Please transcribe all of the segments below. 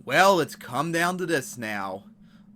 Well, it's come down to this now.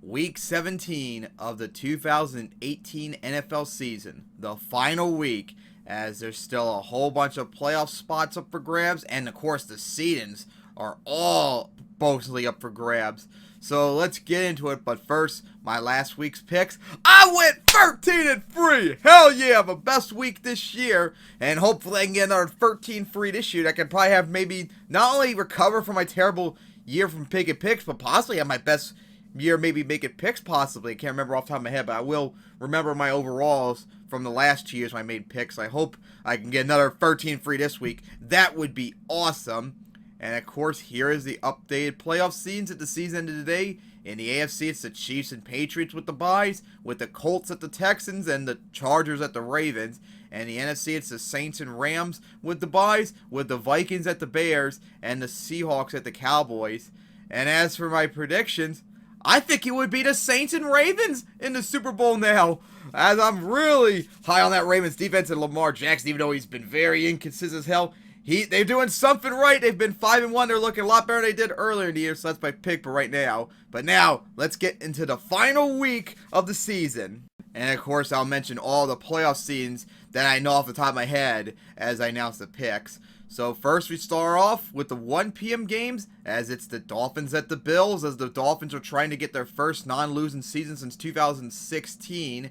Week 17 of the 2018 NFL season, the final week, as there's still a whole bunch of playoff spots up for grabs, and of course the seedings are all mostly up for grabs. So let's get into it, but first, my last week's picks. I went 13-3! Hell yeah, my best week this year, and hopefully I can get another 13 free this year. I can probably have maybe not only recover from my terrible year from picking picks, but possibly have my best year maybe making picks possibly. I can't remember off the top of my head, but I will remember my overalls from the last 2 years when I made picks. I hope I can get another 13 free this week. That would be awesome. And of course, here is the updated playoff scenes at the season end of today. In the AFC, it's the Chiefs and Patriots with the byes, with the Colts at the Texans and the Chargers at the Ravens. And the NFC, it's the Saints and Rams with the byes, with the Vikings at the Bears and the Seahawks at the Cowboys. And as for my predictions, I think it would be the Saints and Ravens in the Super Bowl now, as I'm really high on that Ravens defense and Lamar Jackson, even though he's been very inconsistent as hell. They're doing something right. They've been 5-1. They're looking a lot better than they did earlier in the year, so that's my pick for right now. But now, let's get into the final week of the season. And of course, I'll mention all the playoff scenes that I know off the top of my head as I announce the picks. So first we start off with the 1 p.m. games, as it's the Dolphins at the Bills, as the Dolphins are trying to get their first non-losing season since 2016.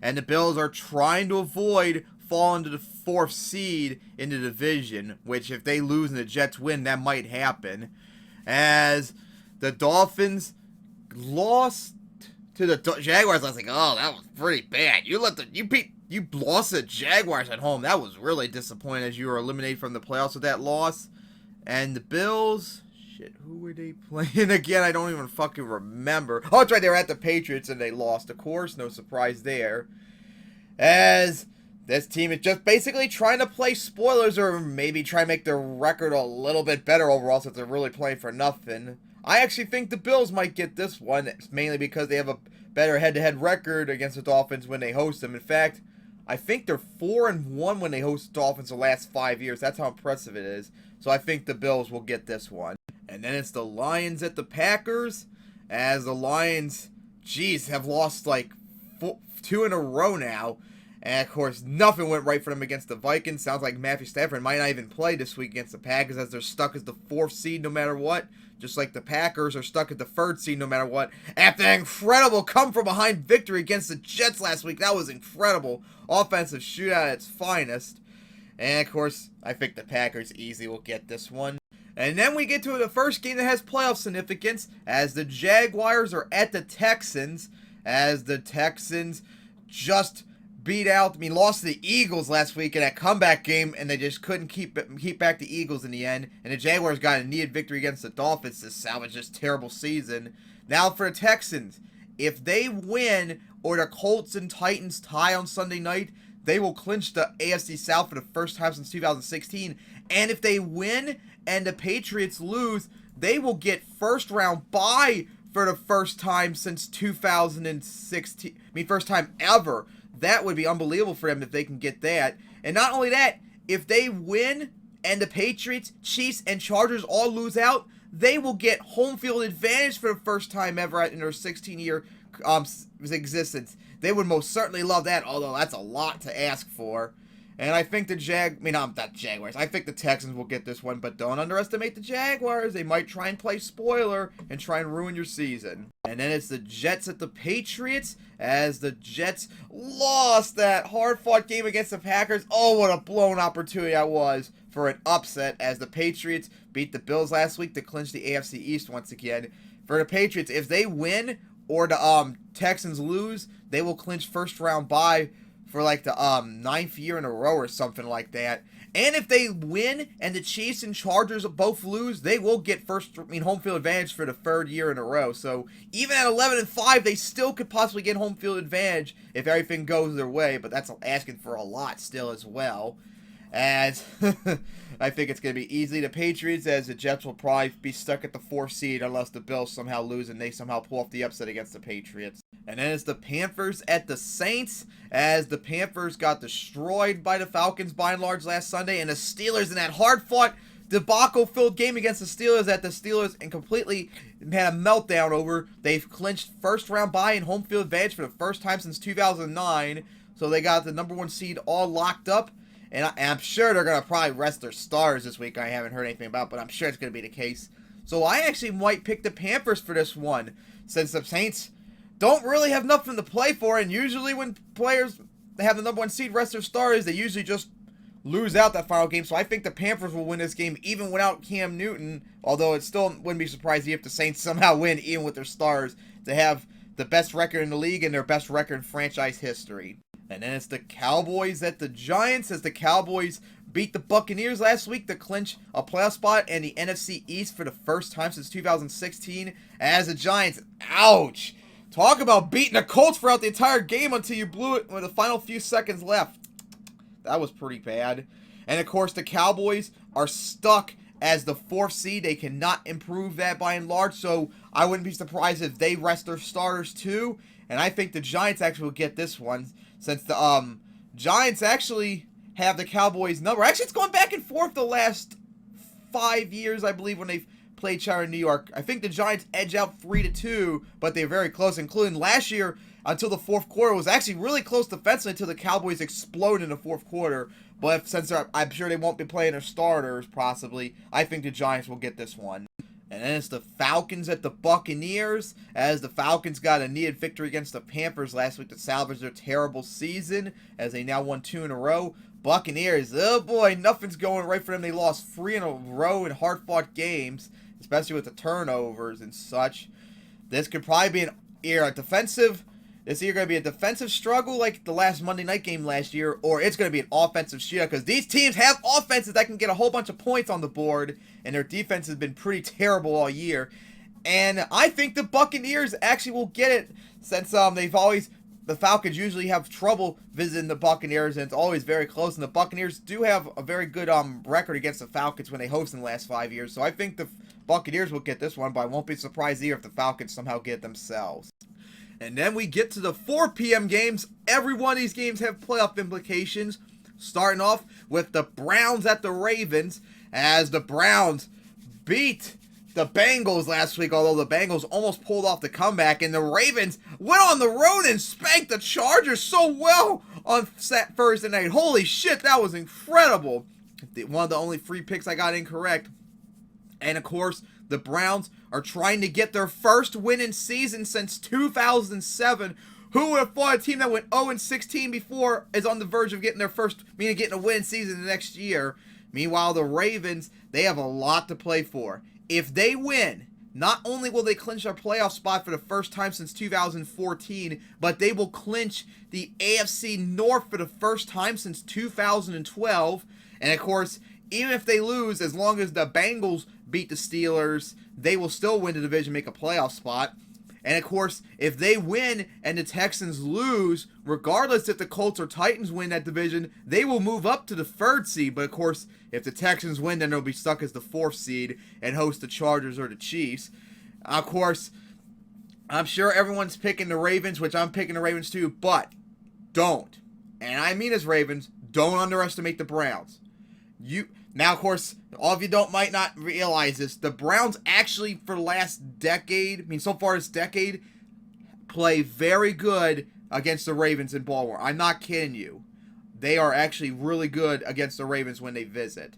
And the Bills are trying to avoid falling to the 4th seed in the division, which if they lose and the Jets win, that might happen. As the Dolphins lost to the Jaguars, I was like, oh, that was pretty bad. You lost to the Jaguars at home. That was really disappointing, as you were eliminated from the playoffs with that loss. And the Bills, shit, who were they playing again? I don't even fucking remember. Oh, that's right, they were at the Patriots and they lost, of course. No surprise there. As this team is just basically trying to play spoilers, or maybe try to make their record a little bit better overall, since they're really playing for nothing. I actually think the Bills might get this one, mainly because they have a better head-to-head record against the Dolphins when they host them. In fact, I think they're 4-1 when they host the Dolphins the last 5 years. That's how impressive it is. So I think the Bills will get this one. And then it's the Lions at the Packers, as the Lions, have lost like 2 in a row now. And, of course, nothing went right for them against the Vikings. Sounds like Matthew Stafford might not even play this week against the Packers, as they're stuck as the 4th seed no matter what. Just like the Packers are stuck at the 3rd seed no matter what. After an incredible come-from-behind victory against the Jets last week. That was incredible. Offensive shootout at its finest. And, of course, I think the Packers easily will get this one. And then we get to the first game that has playoff significance, as the Jaguars are at the Texans, as the Texans just lost to the Eagles last week in that comeback game, and they just couldn't keep back the Eagles in the end. And the Jaguars got a needed victory against the Dolphins to salvage this terrible season. Now for the Texans, if they win or the Colts and Titans tie on Sunday night, they will clinch the AFC South for the first time since 2016. And if they win and the Patriots lose, they will get first round bye for the first time since 2016. First time ever. That would be unbelievable for them if they can get that. And not only that, if they win and the Patriots, Chiefs, and Chargers all lose out, they will get home field advantage for the first time ever in their 16-year existence. They would most certainly love that, although that's a lot to ask for. And I think not Jaguars. I think the Texans will get this one, but don't underestimate the Jaguars. They might try and play spoiler and try and ruin your season. And then it's the Jets at the Patriots, as the Jets lost that hard-fought game against the Packers. Oh, what a blown opportunity that was for an upset, as the Patriots beat the Bills last week to clinch the AFC East once again. For the Patriots, if they win or the Texans lose, they will clinch first-round bye for like the 9th year in a row or something like that. And if they win and the Chiefs and Chargers both lose, they will get home field advantage for the 3rd year in a row. So even at 11-5, they still could possibly get home field advantage if everything goes their way. But that's asking for a lot still as well. As I think it's going to be easily the Patriots, as the Jets will probably be stuck at the 4th seed unless the Bills somehow lose and they somehow pull off the upset against the Patriots. And then it's the Panthers at the Saints, as the Panthers got destroyed by the Falcons by and large last Sunday, and the Steelers in that hard-fought debacle-filled game against the Steelers that the Steelers and completely had a meltdown over. They've clinched first-round bye and home field advantage for the first time since 2009. So they got the number 1 seed all locked up. And I'm sure they're going to probably rest their stars this week. I haven't heard anything about it, but I'm sure it's going to be the case. So I actually might pick the Panthers for this one, since the Saints don't really have nothing to play for. And usually when players have the number 1 seed rest their stars, they usually just lose out that final game. So I think the Panthers will win this game even without Cam Newton. Although it still wouldn't be surprised if the Saints somehow win even with their stars to have the best record in the league and their best record in franchise history. And then it's the Cowboys at the Giants, as the Cowboys beat the Buccaneers last week to clinch a playoff spot in the NFC East for the first time since 2016. As the Giants, ouch! Talk about beating the Colts throughout the entire game until you blew it with the final few seconds left. That was pretty bad. And of course, the Cowboys are stuck as the 4th seed. They cannot improve that by and large, so I wouldn't be surprised if they rest their starters too. And I think the Giants actually will get this one, since the Giants actually have the Cowboys number. Actually, it's going back and forth the last 5 years, I believe, when they've played each other in New York. I think the Giants edge out 3-2, but they're very close, including last year until the 4th quarter. It was actually really close defensively until the Cowboys exploded in the 4th quarter. But since I'm sure they won't be playing their starters, possibly, I think the Giants will get this one. And then it's the Falcons at the Buccaneers, as the Falcons got a needed victory against the Panthers last week to salvage their terrible season, as they now won 2 in a row. Buccaneers, oh boy, nothing's going right for them. They lost 3 in a row in hard-fought games, especially with the turnovers and such. This could probably be It's either going to be a defensive struggle like the last Monday night game last year, or it's going to be an offensive shootout, because these teams have offenses that can get a whole bunch of points on the board, and their defense has been pretty terrible all year. And I think the Buccaneers actually will get it, since the Falcons usually have trouble visiting the Buccaneers, and it's always very close. And the Buccaneers do have a very good record against the Falcons when they host in the last 5 years. So I think the Buccaneers will get this one, but I won't be surprised either if the Falcons somehow get it themselves. And then we get to the 4 p.m. games. Every one of these games have playoff implications. Starting off with the Browns at the Ravens, as the Browns beat the Bengals last week, although the Bengals almost pulled off the comeback, and the Ravens went on the road and spanked the Chargers so well on Thursday night. Holy shit, that was incredible. One of the only 3 picks I got incorrect. And of course, the Browns are trying to get their first win in season since 2007. Who would have thought a team that went 0-16 before is on the verge of getting their first, meaning getting a win in season the next year? Meanwhile, the Ravens, they have a lot to play for. If they win, not only will they clinch their playoff spot for the first time since 2014, but they will clinch the AFC North for the first time since 2012. And of course, even if they lose, as long as the Bengals beat the Steelers, they will still win the division, make a playoff spot. And of course, if they win and the Texans lose, regardless if the Colts or Titans win that division, they will move up to the 3rd seed. But of course, if the Texans win, then they'll be stuck as the 4th seed and host the Chargers or the Chiefs. Of course, I'm sure everyone's picking the Ravens, which I'm picking the Ravens too, but don't, and I mean as Ravens, don't underestimate the Browns. Now, of course, all of you might not realize this. The Browns actually, for the last decade, so far this decade, play very good against the Ravens in Baltimore. I'm not kidding you. They are actually really good against the Ravens when they visit.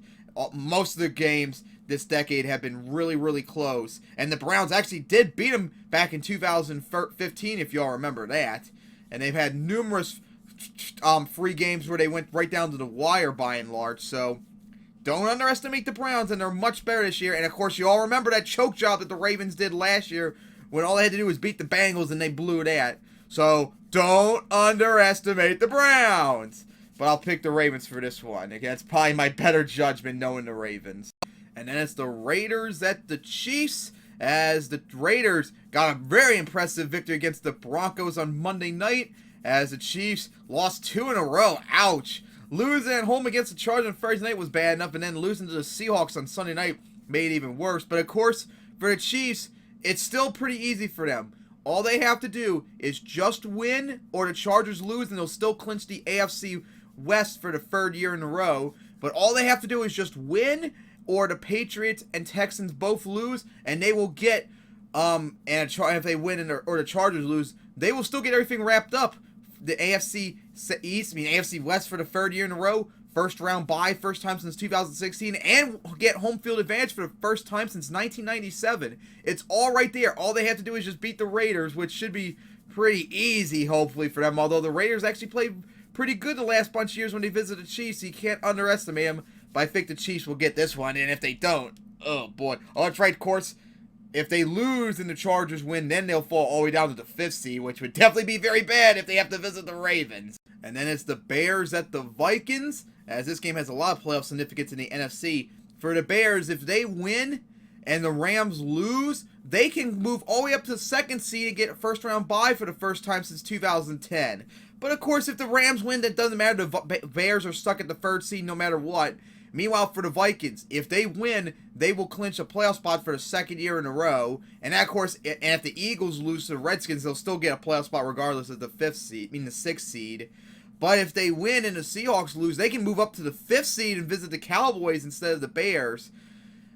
Most of the games this decade have been really, really close. And the Browns actually did beat them back in 2015, if y'all remember that. And they've had numerous free games where they went right down to the wire by and large. So don't underestimate the Browns, and they're much better this year. And, of course, you all remember that choke job that the Ravens did last year when all they had to do was beat the Bengals and they blew that. So don't underestimate the Browns. But I'll pick the Ravens for this one. Again, it's probably my better judgment knowing the Ravens. And then it's the Raiders at the Chiefs, as the Raiders got a very impressive victory against the Broncos on Monday night, as the Chiefs lost 2 in a row. Ouch. Losing at home against the Chargers on Thursday night was bad enough, and then losing to the Seahawks on Sunday night made it even worse. But of course, for the Chiefs, it's still pretty easy for them. All they have to do is just win, or the Chargers lose, and they'll still clinch the AFC West for the 3rd year in a row. But all they have to do is just win or the Patriots and Texans both lose, and they will get if they win or the Chargers lose, they will still get everything wrapped up. The AFC AFC West for the third year in a row, first round bye, first time since 2016, and get home field advantage for the first time since 1997. It's all right there. All they have to do is just beat the Raiders, which should be pretty easy, hopefully, for them. Although the Raiders actually played pretty good the last bunch of years when they visited the Chiefs, so you can't underestimate them. But I think the Chiefs will get this one, and if they don't, oh boy. Oh, that's right, of course. If they lose and the Chargers win, then they'll fall all the way down to the 5th seed, which would definitely be very bad if they have to visit the Ravens. And then it's the Bears at the Vikings, as this game has a lot of playoff significance in the NFC. For the Bears, if they win and the Rams lose, they can move all the way up to the 2nd seed and get a first-round bye for the first time since 2010. But, of course, if the Rams win, that doesn't matter. The Bears are stuck at the 3rd seed no matter what. Meanwhile, for the Vikings, if they win, they will clinch a playoff spot for the 2nd year in a row. And that, of course, and if the Eagles lose to the Redskins, they'll still get a playoff spot regardless of the 6th seed. But if they win and the Seahawks lose, they can move up to the 5th seed and visit the Cowboys instead of the Bears.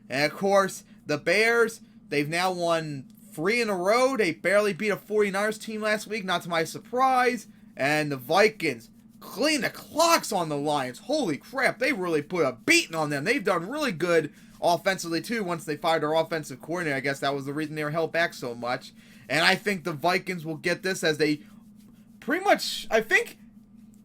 And, of course, the Bears, they've now won 3 in a row. They barely beat a 49ers team last week, not to my surprise. And the Vikings clean the clocks on the Lions. Holy crap, they really put a beating on them. They've done really good offensively, too, once they fired their offensive coordinator. I guess that was the reason they were held back so much. And I think the Vikings will get this as they pretty much, I think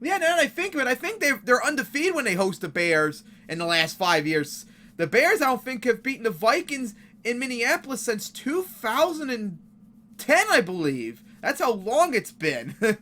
they're undefeated when they host the Bears in the last 5 years. The Bears, I don't think, have beaten the Vikings in Minneapolis since 2010, I believe. That's how long it's been.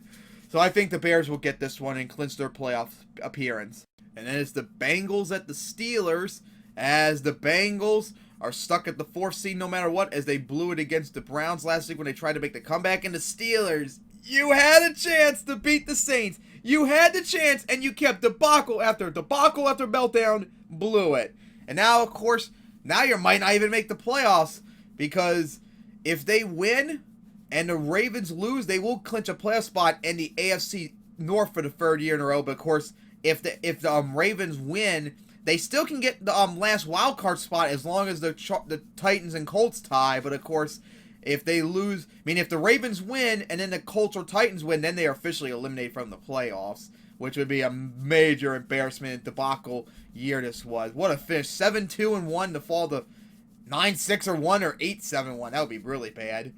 So I think the Bears will get this one and clinch their playoff appearance. And then it's the Bengals at the Steelers, as the Bengals are stuck at the 4th seed no matter what, as they blew it against the Browns last week when they tried to make the comeback. And the Steelers, you had a chance to beat the Saints. You had the chance, and you kept debacle after meltdown, blew it. And now, of course, you might not even make the playoffs, because if they win and the Ravens lose, they will clinch a playoff spot in the AFC North for the 3rd year in a row. But, of course, if the Ravens win, they still can get the last wild card spot as long as the Titans and Colts tie. But, of course, if they lose, if the Ravens win and then the Colts or Titans win, then they are officially eliminated from the playoffs, which would be a major embarrassment debacle year this was. What a finish. 7-2-1 to fall to 9-6-1 or 8-7-1. That would be really bad.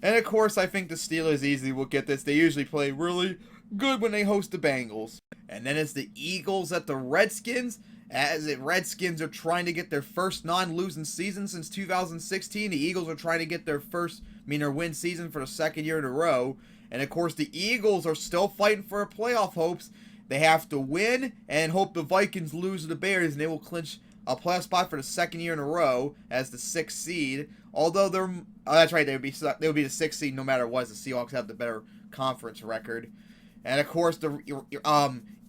And, of course, I think the Steelers easily will get this. They usually play really good when they host the Bengals. And then it's the Eagles at the Redskins, as the Redskins are trying to get their first non-losing season since 2016. The Eagles are trying to get their their win season for the 2nd year in a row. And, of course, the Eagles are still fighting for playoff hopes. They have to win and hope the Vikings lose to the Bears, and they will clinch a playoff spot for the 2nd year in a row as the 6th seed. Although that's right, they would be the 6th seed no matter what. The Seahawks have the better conference record. And, of course, the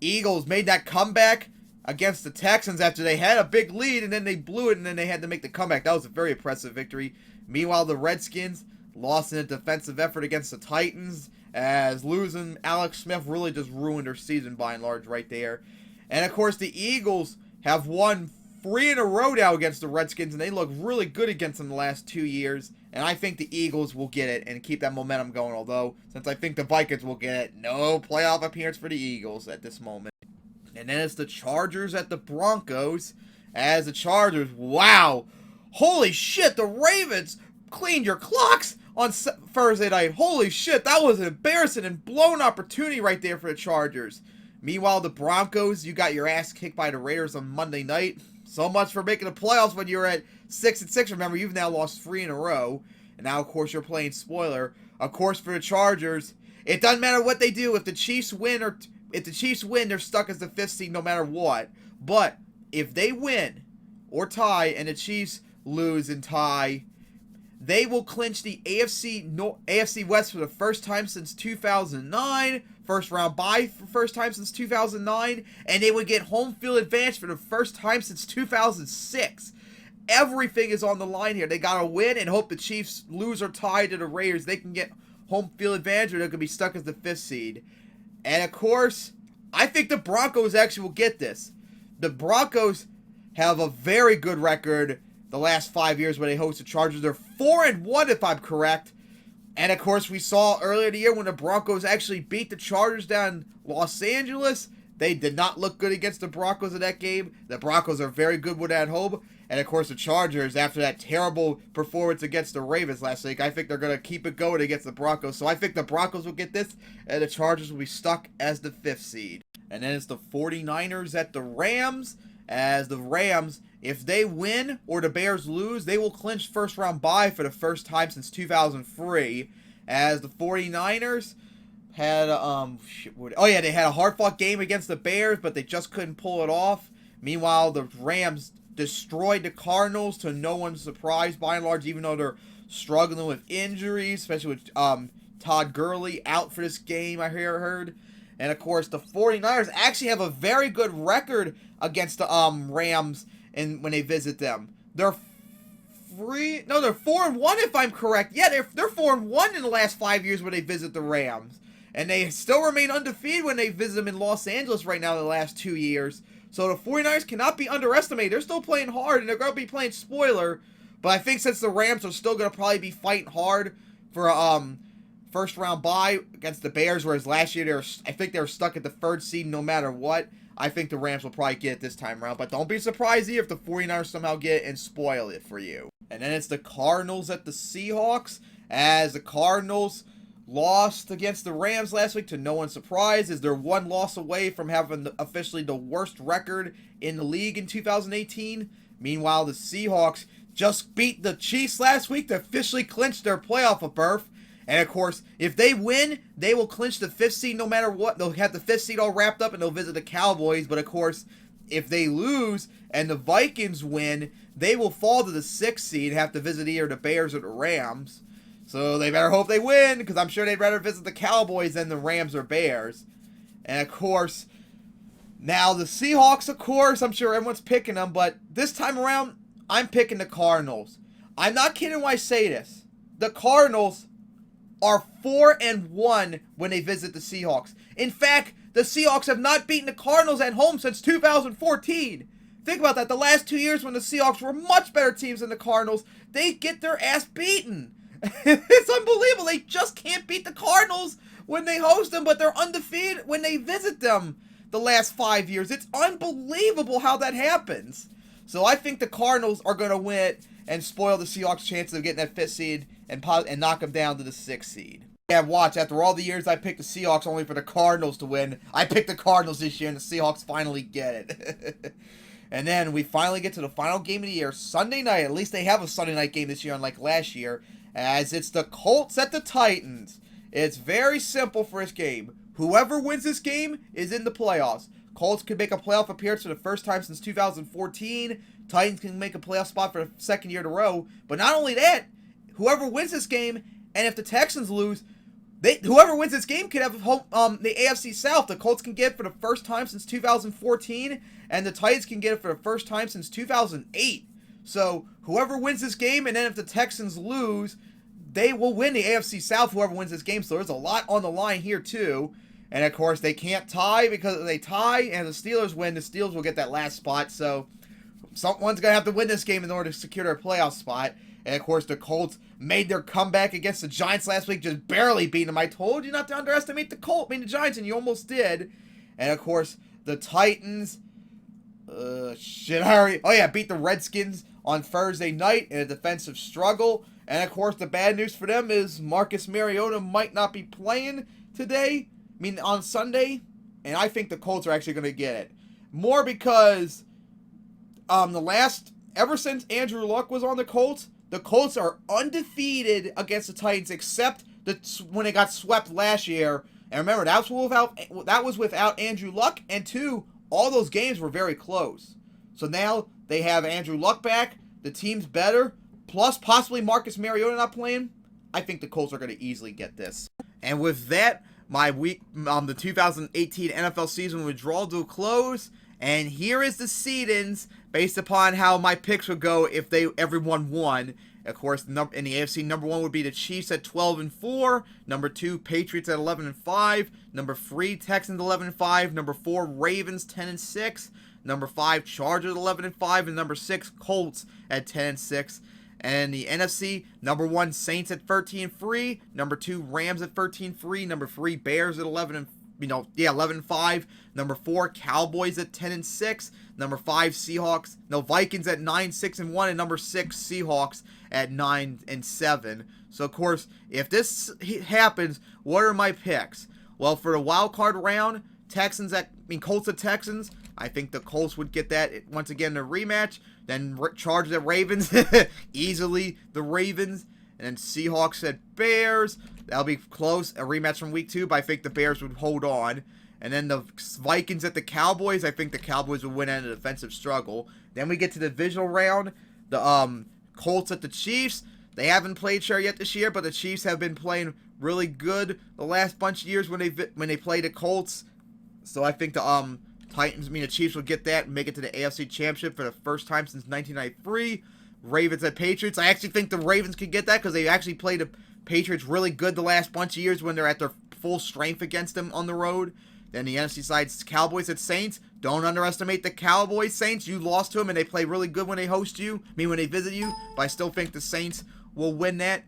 Eagles made that comeback against the Texans after they had a big lead, and then they blew it, and then they had to make the comeback. That was a very impressive victory. Meanwhile, the Redskins lost in a defensive effort against the Titans, as losing Alex Smith really just ruined their season by and large right there. And, of course, the Eagles have won 3 in a row now against the Redskins, and they look really good against them the last 2 years. And I think the Eagles will get it and keep that momentum going, although, since I think the Vikings will get it, no playoff appearance for the Eagles at this moment. And then it's the Chargers at the Broncos, as the Chargers, wow, holy shit, the Ravens cleaned your clocks on Thursday night. Holy shit, that was an embarrassing and blown opportunity right there for the Chargers. Meanwhile, the Broncos, you got your ass kicked by the Raiders on Monday night. So much for making the playoffs when you were at 6-6. Remember, you've now lost 3 in a row. And now, of course, you're playing spoiler. Of course, for the Chargers, it doesn't matter what they do. If the Chiefs win, they're stuck as the 5th seed no matter what. But if they win or tie and the Chiefs lose and tie, they will clinch the AFC West for the first time since 2009. First round bye for the first time since 2009. And they would get home field advantage for the first time since 2006. Everything is on the line here. They got to win and hope the Chiefs lose or tie to the Raiders. They can get home field advantage, or they could be stuck as the 5th seed. And, of course, I think the Broncos actually will get this. The Broncos have a very good record the last 5 years when they host the Chargers. They're 4-1 if I'm correct. And of course, we saw earlier in the year when the Broncos actually beat the Chargers down in Los Angeles. They did not look good against the Broncos in that game. The Broncos are very good when at home. And of course, the Chargers, after that terrible performance against the Ravens last week, I think they're going to keep it going against the Broncos. So I think the Broncos will get this, and the Chargers will be stuck as the 5th seed. And then it's the 49ers at the Rams. As the Rams, if they win or the Bears lose, they will clinch first round bye for the first time since 2003. As the 49ers had they had a hard-fought game against the Bears, but they just couldn't pull it off. Meanwhile, the Rams destroyed the Cardinals to no one's surprise by and large, even though they're struggling with injuries, especially with Todd Gurley out for this game, I heard. And of course, the 49ers actually have a very good record against the Rams and when they visit them. They're 4-1 if I'm correct. Yeah, they're 4-1 in the last 5 years when they visit the Rams. And they still remain undefeated when they visit them in Los Angeles right now the last 2 years. So the 49ers cannot be underestimated. They're still playing hard, and they're going to be playing spoiler. But I think since the Rams are still going to probably be fighting hard for first round bye against the Bears, whereas last year I think they were stuck at the 3rd seed no matter what. I think the Rams will probably get it this time around. But don't be surprised if the 49ers somehow get it and spoil it for you. And then it's the Cardinals at the Seahawks. As the Cardinals lost against the Rams last week to no one's surprise, as they're one loss away from having officially the worst record in the league in 2018. Meanwhile, the Seahawks just beat the Chiefs last week to officially clinch their playoff berth. And of course, if they win, they will clinch the 5th seed no matter what. They'll have the 5th seed all wrapped up and they'll visit the Cowboys. But of course, if they lose and the Vikings win, they will fall to the 6th seed and have to visit either the Bears or the Rams. So they better hope they win, because I'm sure they'd rather visit the Cowboys than the Rams or Bears. And of course, now the Seahawks, of course, I'm sure everyone's picking them, but this time around, I'm picking the Cardinals. I'm not kidding when I say this. The Cardinals are 4-1 when they visit the Seahawks. In fact, the Seahawks have not beaten the Cardinals at home since 2014. Think about that. The last 2 years when the Seahawks were much better teams than the Cardinals, they get their ass beaten. It's unbelievable. They just can't beat the Cardinals when they host them, but they're undefeated when they visit them the last 5 years. It's unbelievable how that happens. So I think the Cardinals are going to win it and spoil the Seahawks' chances of getting that 5th seed and knock them down to the 6th seed. Yeah, watch. After all the years I picked the Seahawks only for the Cardinals to win, I picked the Cardinals this year and the Seahawks finally get it. And then we finally get to the final game of the year, Sunday night. At least they have a Sunday night game this year, unlike last year, as it's the Colts at the Titans. It's very simple for this game. Whoever wins this game is in the playoffs. Colts could make a playoff appearance for the first time since 2014. Titans can make a playoff spot for the 2nd year in a row. But not only that, whoever wins this game, and if the Texans lose, whoever wins this game could have the AFC South. The Colts can get it for the first time since 2014, and the Titans can get it for the first time since 2008. So whoever wins this game, and then if the Texans lose, they will win the AFC South, whoever wins this game. So there's a lot on the line here too. And of course, they can't tie, because if they tie and the Steelers win, the Steelers will get that last spot. So someone's going to have to win this game in order to secure their playoff spot. And of course, the Colts made their comeback against the Giants last week, just barely beating them. I told you not to underestimate the Giants, and you almost did. And of course, the Titans, beat the Redskins on Thursday night in a defensive struggle. And of course, the bad news for them is Marcus Mariota might not be playing today. On Sunday. And I think the Colts are actually going to get it. More because ever since Andrew Luck was on the Colts are undefeated against the Titans, except when they got swept last year. And remember, that was without Andrew Luck, and 2, all those games were very close. So now they have Andrew Luck back, the team's better, plus possibly Marcus Mariota not playing. I think the Colts are going to easily get this. And with that, the 2018 NFL season would draw to a close. And here is the seedings based upon how my picks would go if everyone won. Of course, in the AFC, number 1 would be the Chiefs at 12-4. Number 2, Patriots at 11-5. Number 3, Texans 11-5. Number 4, Ravens 10-6. Number 5, Chargers at 11-5, and number 6, Colts at 10-6. And the NFC, number 1, Saints at 13-3, number 2, Rams at 13-3, number 3, Bears at 11-5, number 4, Cowboys at 10-6, number 5, Vikings at 9-6-1, and number 6, Seahawks at 9-7. So of course, if this happens, what are my picks? Well, for the wild card round, Colts at Texans. I think the Colts would get that once again in a rematch. Then Chargers at Ravens, easily the Ravens. And then Seahawks at Bears. That'll be close, a rematch from week 2, but I think the Bears would hold on. And then the Vikings at the Cowboys. I think the Cowboys would win in a defensive struggle. Then we get to the divisional round. The Colts at the Chiefs. They haven't played sure yet this year, but the Chiefs have been playing really good the last bunch of years when they played the Colts. So I think the Chiefs will get that and make it to the AFC Championship for the first time since 1993. Ravens at Patriots. I actually think the Ravens could get that because they actually played the Patriots really good the last bunch of years when they're at their full strength against them on the road. Then the NFC side, Cowboys at Saints. Don't underestimate the Cowboys. Saints, you lost to them and they play really good when they host you. When they visit you. But I still think the Saints will win that.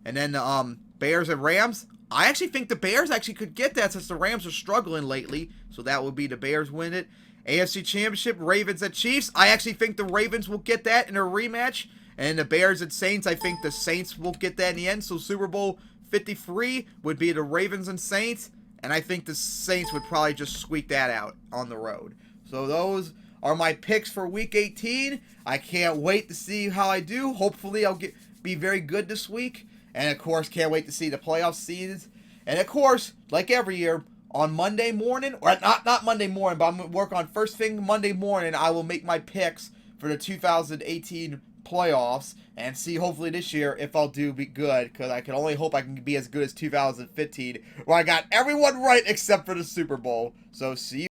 And then the Bears and Rams. I actually think the Bears actually could get that since the Rams are struggling lately. So that would be the Bears win it. AFC Championship, Ravens at Chiefs. I actually think the Ravens will get that in a rematch. And the Bears at Saints, I think the Saints will get that in the end. So Super Bowl 53 would be the Ravens and Saints. And I think the Saints would probably just squeak that out on the road. So those are my picks for Week 18. I can't wait to see how I do. Hopefully I'll be very good this week. And of course, can't wait to see the playoff seeds. And of course, like every year, on Monday morning, or not Monday morning, but I'm going to work on first thing Monday morning, I will make my picks for the 2018 playoffs and see hopefully this year if I'll be good, because I can only hope I can be as good as 2015, where I got everyone right except for the Super Bowl. So see you.